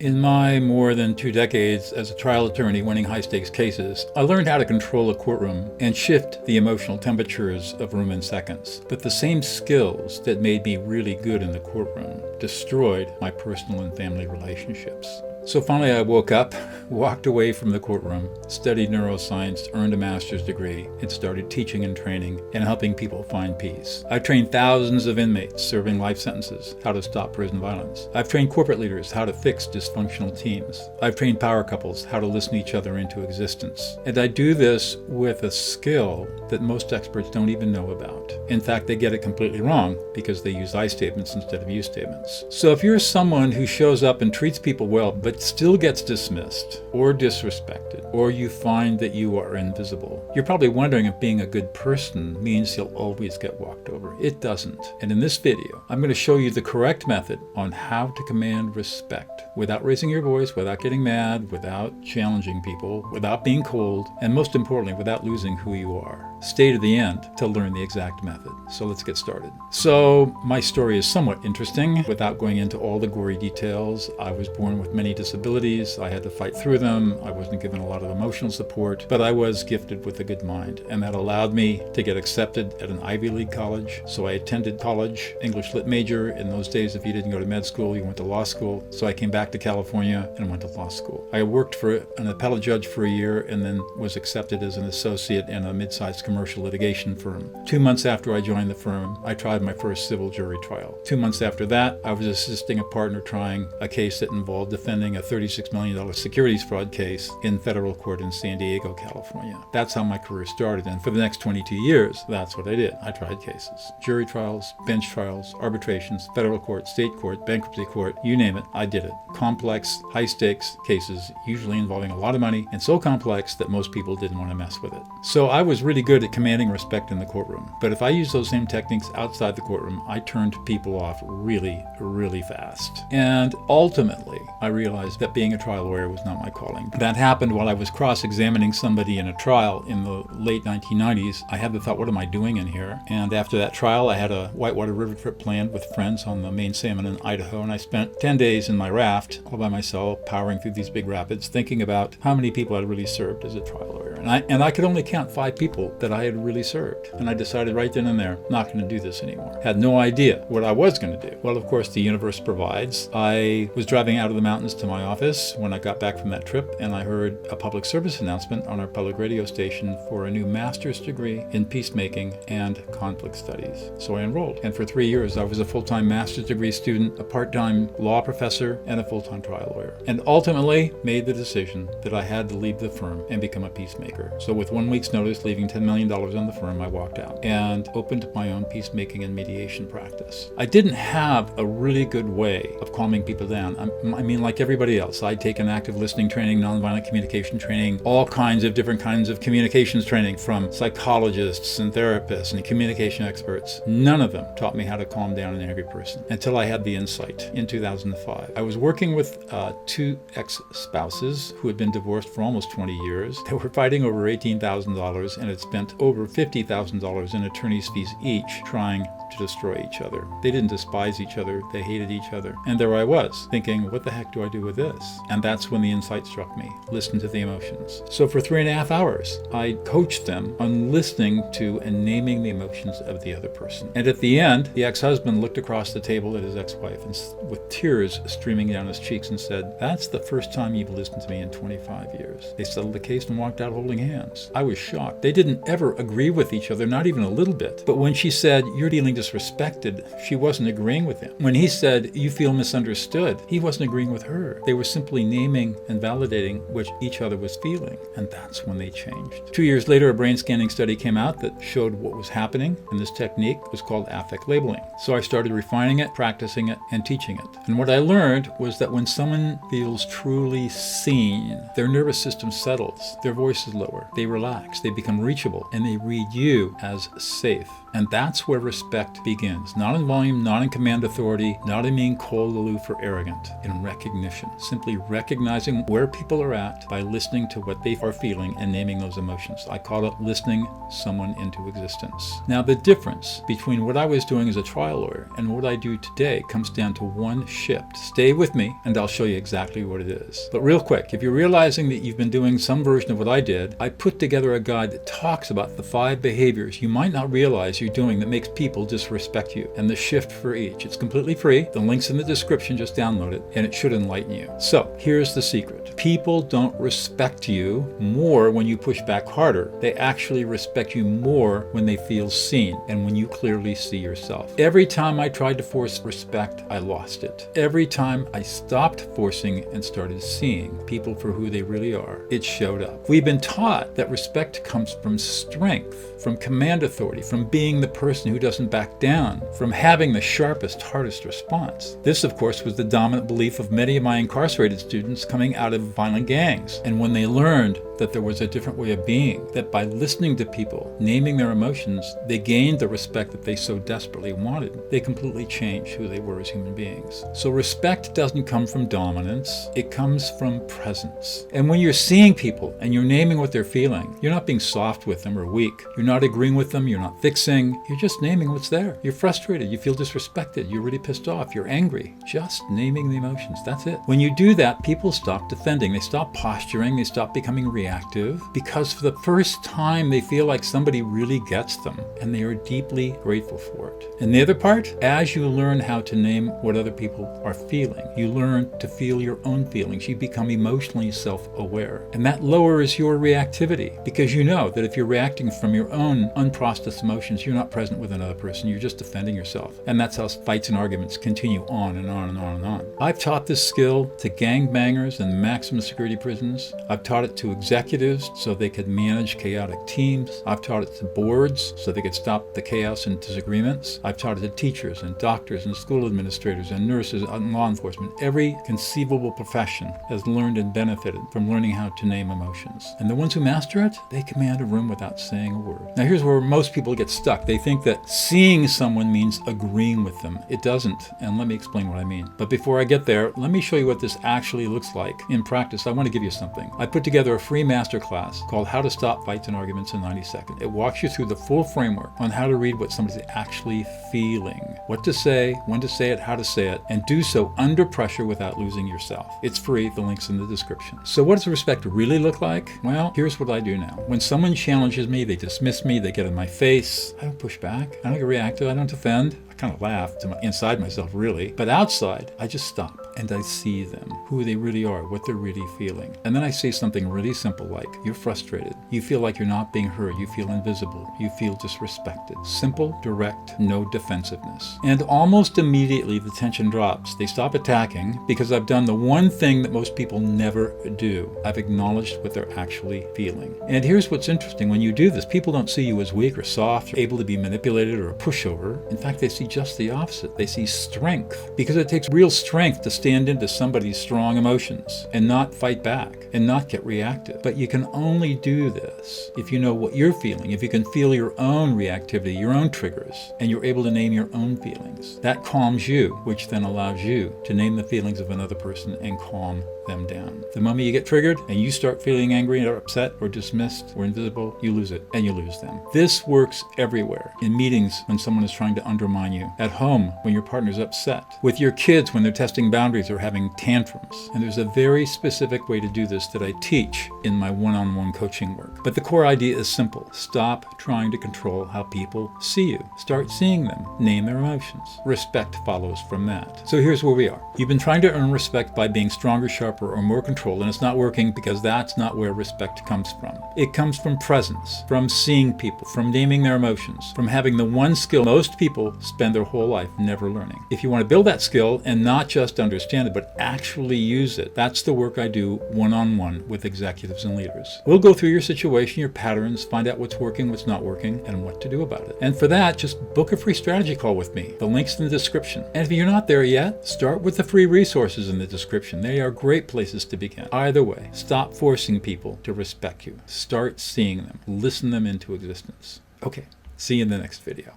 In my more than 2 decades as a trial attorney winning high-stakes cases, I learned how to control a courtroom and shift the emotional temperatures of room in seconds. But the same skills that made me really good in the courtroom destroyed my personal and family relationships. So finally I woke up, walked away from the courtroom, studied neuroscience, earned a master's degree, and started teaching and training and helping people find peace. I've trained thousands of inmates serving life sentences how to stop prison violence. I've trained corporate leaders how to fix dysfunctional teams. I've trained power couples how to listen each other into existence. And I do this with a skill that most experts don't even know about. In fact, they get it completely wrong because they use I statements instead of you statements. So if you're someone who shows up and treats people well, but still gets dismissed or disrespected, or you find that you are invisible, you're probably wondering if being a good person means you'll always get walked over. It doesn't. And in this video, I'm going to show you the correct method on how to command respect without raising your voice, without getting mad, without challenging people, without being cold, and most importantly, without losing who you are. Stay to the end to learn the exact method. So let's get started. So my story is somewhat interesting. Without going into all the gory details, I was born with many disabilities. I had to fight through them. I wasn't given a lot of emotional support, but I was gifted with a good mind, and that allowed me to get accepted at an Ivy League college. So I attended college, English lit major. In those days, if you didn't go to med school, you went to law school. So I came back to California and went to law school. I worked for an appellate judge for a year and then was accepted as an associate in a mid-sized commercial litigation firm. 2 months after I joined the firm, I tried my first civil jury trial. 2 months after that, I was assisting a partner trying a case that involved defending a $36 million securities fraud case in federal court in San Diego, California. That's how my career started, and for the next 22 years, that's what I did. I tried cases. Jury trials, bench trials, arbitrations, federal court, state court, bankruptcy court, you name it, I did it. Complex, high-stakes cases, usually involving a lot of money, and so complex that most people didn't want to mess with it. So I was really good at commanding respect in the courtroom. But if I used those same techniques outside the courtroom, I turned people off really, really fast. And ultimately, I realized that being a trial lawyer was not my calling. That happened while I was cross-examining somebody in a trial in the late 1990s. I had the thought, what am I doing in here? And after that trial, I had a whitewater river trip planned with friends on the main salmon in Idaho, and I spent 10 days in my raft all by myself, powering through these big rapids, thinking about how many people I'd really served as a trial lawyer. And I could only count 5 people that I had really served. And I decided right then and there, not going to do this anymore. Had no idea what I was going to do. Well, of course, the universe provides. I was driving out of the mountains to my office when I got back from that trip, and I heard a public service announcement on our public radio station for a new master's degree in peacemaking and conflict studies. So I enrolled. And for 3 years, I was a full-time master's degree student, a part-time law professor, and a full-time trial lawyer. And ultimately made the decision that I had to leave the firm and become a peacemaker. So with 1 week's notice, leaving $10 million on the firm, I walked out and opened my own peacemaking and mediation practice. I didn't have a really good way of calming people down. I mean, like everybody else, I'd taken active listening training, nonviolent communication training, all kinds of different kinds of communications training from psychologists and therapists and communication experts. None of them taught me how to calm down an angry person until I had the insight in 2005. I was working with 2 ex-spouses who had been divorced for almost 20 years. They were fighting over $18,000 and had spent over $50,000 in attorney's fees each trying to destroy each other. They didn't despise each other, they hated each other. And there I was, thinking, what the heck do I do with this? And that's when the insight struck me. Listen to the emotions. So for 3.5 hours, I coached them on listening to and naming the emotions of the other person. And at the end, the ex-husband looked across the table at his ex-wife and with tears streaming down his cheeks and said, "That's the first time you've listened to me in 25 years. They settled the case and walked out holding hands. I was shocked. They didn't ever agree with each other, not even a little bit. But when she said, "You're feeling disrespected," she wasn't agreeing with him. When he said, "You feel misunderstood," he wasn't agreeing with her. They were simply naming and validating what each other was feeling. And that's when they changed. 2 years later, a brain scanning study came out that showed what was happening, and this technique was called affect labeling. So I started refining it, practicing it, and teaching it. And what I learned was that when someone feels truly seen, their nervous system settles, their voice is lower, they relax, they become reachable, and they read you as safe. And that's where respect respect begins, not in volume, not in command authority, not in being cold, aloof, or arrogant, in recognition. Simply recognizing where people are at by listening to what they are feeling and naming those emotions. I call it listening someone into existence. Now, the difference between what I was doing as a trial lawyer and what I do today comes down to one shift. Stay with me and I'll show you exactly what it is. But real quick, if you're realizing that you've been doing some version of what I did, I put together a guide that talks about the 5 behaviors you might not realize you're doing that makes people disrespect you and the shift for each. It's completely free. The link's in the description. Just download it and it should enlighten you. So here's the secret. People don't respect you more when you push back harder. They actually respect you more when they feel seen and when you clearly see yourself. Every time I tried to force respect, I lost it. Every time I stopped forcing and started seeing people for who they really are, it showed up. We've been taught that respect comes from strength, from command authority, from being the person who doesn't back down, from having the sharpest, hardest response. This, of course, was the dominant belief of many of my incarcerated students coming out of violent gangs. And when they learned that there was a different way of being, that by listening to people, naming their emotions, they gained the respect that they so desperately wanted, they completely changed who they were as human beings. So respect doesn't come from dominance, it comes from presence. And when you're seeing people and you're naming what they're feeling, you're not being soft with them or weak. You're not agreeing with them, you're not fixing, you're just naming what's there. You're frustrated, you feel disrespected, you're really pissed off, you're angry. Just naming the emotions, that's it. When you do that, people stop defending, they stop posturing, they stop becoming reactive, because for the first time they feel like somebody really gets them and they are deeply grateful for it. And the other part, as you learn how to name what other people are feeling, you learn to feel your own feelings. You become emotionally self-aware. And that lowers your reactivity because you know that if you're reacting from your own unprocessed emotions, you're not present with another person, you're just defending yourself. And that's how fights and arguments continue on and on and on and on. I've taught this skill to gangbangers in maximum security prisons. I've taught it to executives so they could manage chaotic teams. I've taught it to boards so they could stop the chaos and disagreements. I've taught it to teachers and doctors and school administrators and nurses and law enforcement. Every conceivable profession has learned and benefited from learning how to name emotions. And the ones who master it, they command a room without saying a word. Now here's where most people get stuck. They think that seeing someone means agreeing with them. It doesn't, and let me explain what I mean. But before I get there, let me show you what this actually looks like in practice. I want to give you something. I put together a free masterclass called How to Stop Fights and Arguments in 90 Seconds. It walks you through the full framework on how to read what somebody's actually feeling, what to say, when to say it, how to say it, and do so under pressure without losing yourself. It's free. The link's in the description. So what does respect really look like? Well, here's what I do now. When someone challenges me, they dismiss me, they get in my face, I don't push back. I don't get reactive. I don't defend. I kind of laugh inside myself, really. But outside, I just stop and I see them, who they really are, what they're really feeling. And then I say something really simple like, you're frustrated. You feel like you're not being heard. You feel invisible. You feel disrespected. Simple, direct, no defensiveness. And almost immediately the tension drops. They stop attacking because I've done the one thing that most people never do. I've acknowledged what they're actually feeling. And here's what's interesting. When you do this, people don't see you as weak or soft, or able to be manipulated or a pushover. In fact, they see just the opposite. They see strength, because it takes real strength to stand into somebody's strong emotions and not fight back and not get reactive. But you can only do this if you know what you're feeling, if you can feel your own reactivity, your own triggers, and you're able to name your own feelings. That calms you, which then allows you to name the feelings of another person and calm them down. The moment you get triggered and you start feeling angry or upset or dismissed or invisible, you lose it and you lose them. This works everywhere. In meetings when someone is trying to undermine you, at home when your partner's upset, with your kids when they're testing boundaries or having tantrums. And there's a very specific way to do this that I teach in my one-on-one coaching work. But the core idea is simple. Stop trying to control how people see you. Start seeing them. Name their emotions. Respect follows from that. So here's where we are. You've been trying to earn respect by being stronger, sharper, or more control, and it's not working because that's not where respect comes from. It comes from presence, from seeing people, from naming their emotions, from having the one skill most people spend their whole life never learning. If you want to build that skill and not just understand it, but actually use it, that's the work I do one-on-one with executives and leaders. We'll go through your situation, your patterns, find out what's working, what's not working, and what to do about it. And for that, just book a free strategy call with me. The link's in the description. And if you're not there yet, start with the free resources in the description. They are great places to begin. Either way, stop forcing people to respect you. Start seeing them. Listen them into existence. Okay, see you in the next video.